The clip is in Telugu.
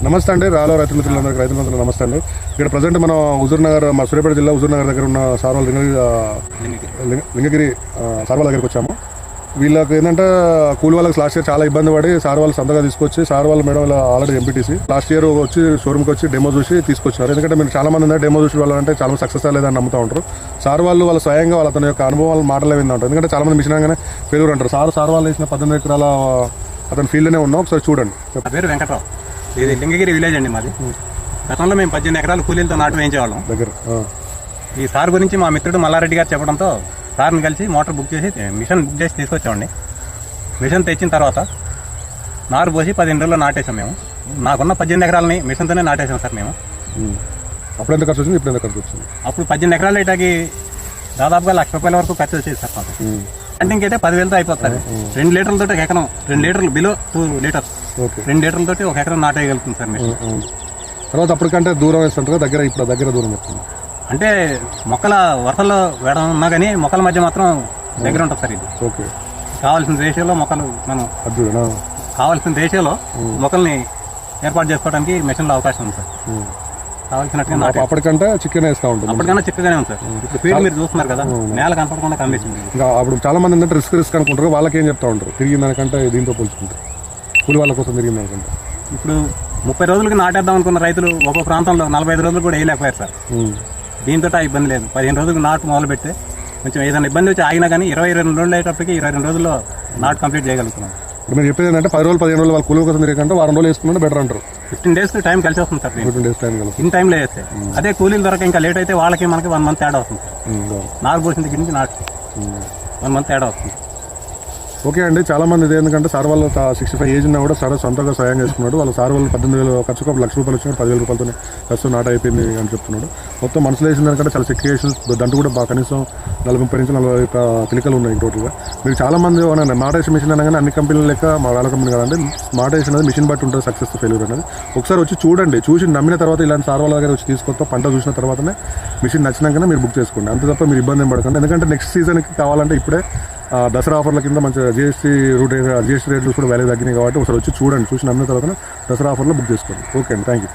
నమస్తే అండి, రాలో రైతు మిత్రులందరికీ రైతు మిత్రులు నమస్తే అండి. ఇక్కడ ప్రజెంట్ మనం హుజూర్నగర్, మా సూర్యాపేట జిల్లా హుజూర్నగర్ దగ్గర ఉన్న సార్వాల్ లింగగిరి సార్వాల్ దగ్గరికి వచ్చాము. వీళ్ళకి ఏంటంటే కూలి వాళ్ళకి లాస్ట్ ఇయర్ చాలా ఇబ్బంది పడి సార్ వాళ్ళు సంతగా తీసుకొచ్చి సార్ వాళ్ళ madam already MPTC last year వచ్చి షోరూమ్కి వచ్చి డెమో చూసి తీసుకొచ్చారు. ఎందుకంటే మీరు చాలా మంది డెమో చూసి వాళ్ళంటే చాలా సక్సెస్ అవ్వలేదని నమ్ముతూ ఉంటారు. సార్ వాళ్ళు స్వయంగా వాళ్ళ తన యొక్క అనుభవాలు మాటలు వింటారు. ఎందుకంటే చాలా మంది మిషన్ అనగానే ఫెయిల్యూర్ అంటారు. సార్ వాళ్ళు వేసిన 18 ఎకరాల అతని ఫీల్డ్లోనే ఉన్నాం. ఒకసారి చూడండి. పేరు వెంకట్రావు, ఇది లింగగిరి విలేజ్ అండి మాది. గతంలో మేము 18 ఎకరాలు కూలీలతో నాటు వేయించేవాళ్ళం దగ్గర. ఈ సార్ గురించి మా మిత్రుడు మల్లారెడ్డి గారు చెప్పడంతో సార్ని కలిసి మోటార్ బుక్ చేసి మిషన్ బుక్ చేసి తీసుకొచ్చామండి. మిషన్ తెచ్చిన తర్వాత నారు పోసి 15 రోజుల్లో నాటేసాం మేము. నాకున్న 18 ఎకరాలని మిషన్తోనే నాటేసాం సార్ మేము. అప్పుడు ఎంత ఖర్చు వచ్చింది, ఇప్పుడు ఎంత ఖర్చు వచ్చింది? అప్పుడు 18 ఎకరాలు ఇటాకి దాదాపుగా ₹1,00,000 వరకు ఖర్చు వచ్చేది సార్ మాకు. అంటే ఇంకైతే 10,000తో అయిపోతుంది. 2 లీటర్లతో ఒక ఎకరం, 2 లీటర్లు బిలో 2 లీటర్స్, 2 లీటర్లతో ఒక ఎకరం నాటేయగలుగుతుంది సార్ మిషన్. తర్వాత అప్పటికంటే దూరం వేస్తుంటారు దగ్గర, ఇప్పుడు దగ్గర దూరం వస్తుంది. అంటే మొక్కల వరసల్లో వేయడం ఉన్నా కానీ మొక్కల మధ్య మాత్రం దగ్గర ఉంటుంది సార్. ఇది ఓకే, కావాల్సిన రేషియోలో మొక్కలు మనం కావాల్సిన రేషియోలో మొక్కల్ని ఏర్పాటు చేసుకోవడానికి మిషన్లో అవకాశం ఉంది సార్. కావాల్సినట్టుగా అప్పటికంటే చికెన్ వేస్తూ ఉంటుంది. అప్పటికన్నా చిక్కగానే ఉంది సార్. ఇప్పుడు ఫీల్డ్ మీరు చూస్తున్నారు కదా, నేల కనపడకుండా కనిపిస్తుంది. ఇంకా అప్పుడు చాలా మంది ఏంటంటే రిస్క్ అనుకుంటారు. వాళ్ళకి ఏం చెప్తా ఉంటారు తిరిగిన దానికంటే దీంతో పోల్చుకుంటారు, కూలి వాళ్ళ కోసం తిరిగిన దానికంటే. ఇప్పుడు 30 రోజులకి నాటేద్దాం అనుకున్న రైతులు ఒక్కో ప్రాంతంలో 45 రోజులు కూడా వేయలేకపోయారు సార్. దీంతో ఇబ్బంది లేదు. 15 రోజులకు నాటు మొదలు పెడితే కొంచెం ఏదైనా ఇబ్బంది వచ్చి ఆగినా కానీ 22 రోజులు అయ్యేటప్పటికి 22 రోజుల్లో నాటు కంప్లీట్ చేయగలుగుతున్నాం. ఇప్పుడు మీరు చెప్పేది ఏంటంటే 10 రోజులు 15 రోజులు వాళ్ళు కూలి కోసం తిరిగంటే వారం రోజులు వేసుకుంటే బెటర్ అంటారు. 15 days టైం కలిసి వస్తుంది సార్. 15 days టైం కలిసి ఇన్ టైంలో వేస్తే. అదే కూలీల దొరక ఇంకా లేట్ అయితే వాళ్ళకి మనకి 1 month తేడా వస్తుంది సార్. నారు పోసిన దగ్గర నుంచి నాటు 1 month తేడా వస్తుంది. ఓకే అండి, చాలా మంది ఇది ఎందుకంటే సార్ వాళ్ళు 65 ఏజ్ ఉన్నా కూడా సార్ సొంతంగా సాయం చేసుకున్నాడు. వాళ్ళ సార్ వాళ్ళు 18,000 ఖర్చుకు ₹1,00,000 వచ్చినాడు, 10,000 రూపాయలతో ఖర్చు నాట అయిపోయింది అని చెప్తున్నాడు. మొత్తం మనసులో వేసిన దానికంటే చాలా సెక్రియేషన్స్ దంటు కూడా బాగా కనీసం 40-30 నుంచి 40 పిలికలు ఉన్నాయి టోటల్గా. మీరు చాలా మంది స్మార్ట్ వేసిన మిషన్ అనగానే అన్ని కంపెనీలు లెక్క మా వాళ్ళ కంపెనీ కదండి. స్మార్ట్ వేసిన అనేది మిషన్ బట్టి ఉంటుంది సక్సెస్ ఫెయిల్యూర్ అనేది. ఒకసారి వచ్చి చూడండి, చూసి నమ్మిన తర్వాత ఇలాంటి సార్ వాళ్ళ దగ్గర వచ్చి తీసుకొస్తా పంట చూసిన తర్వాతనే మిషన్ నచ్చినాకనే మీరు బుక్ చేసుకోండి. అంతే తప్ప మీరు ఇబ్బంది ఏం పడకండి. ఎందుకంటే నెక్స్ట్ సీజన్కి కావాలంటే ఇప్పుడే దసరా ఆఫర్ల కింద మంచిగా జిఎస్టీ రేట్లు కూడా వాల్యూ తగ్గినాయి కాబట్టి ఒకసారి వచ్చి చూడండి, చూసి నమ్మిన తర్వాత దసరా ఆఫర్లో బుక్ చేసుకోండి. ఓకే అండి, థ్యాంక్ యూ.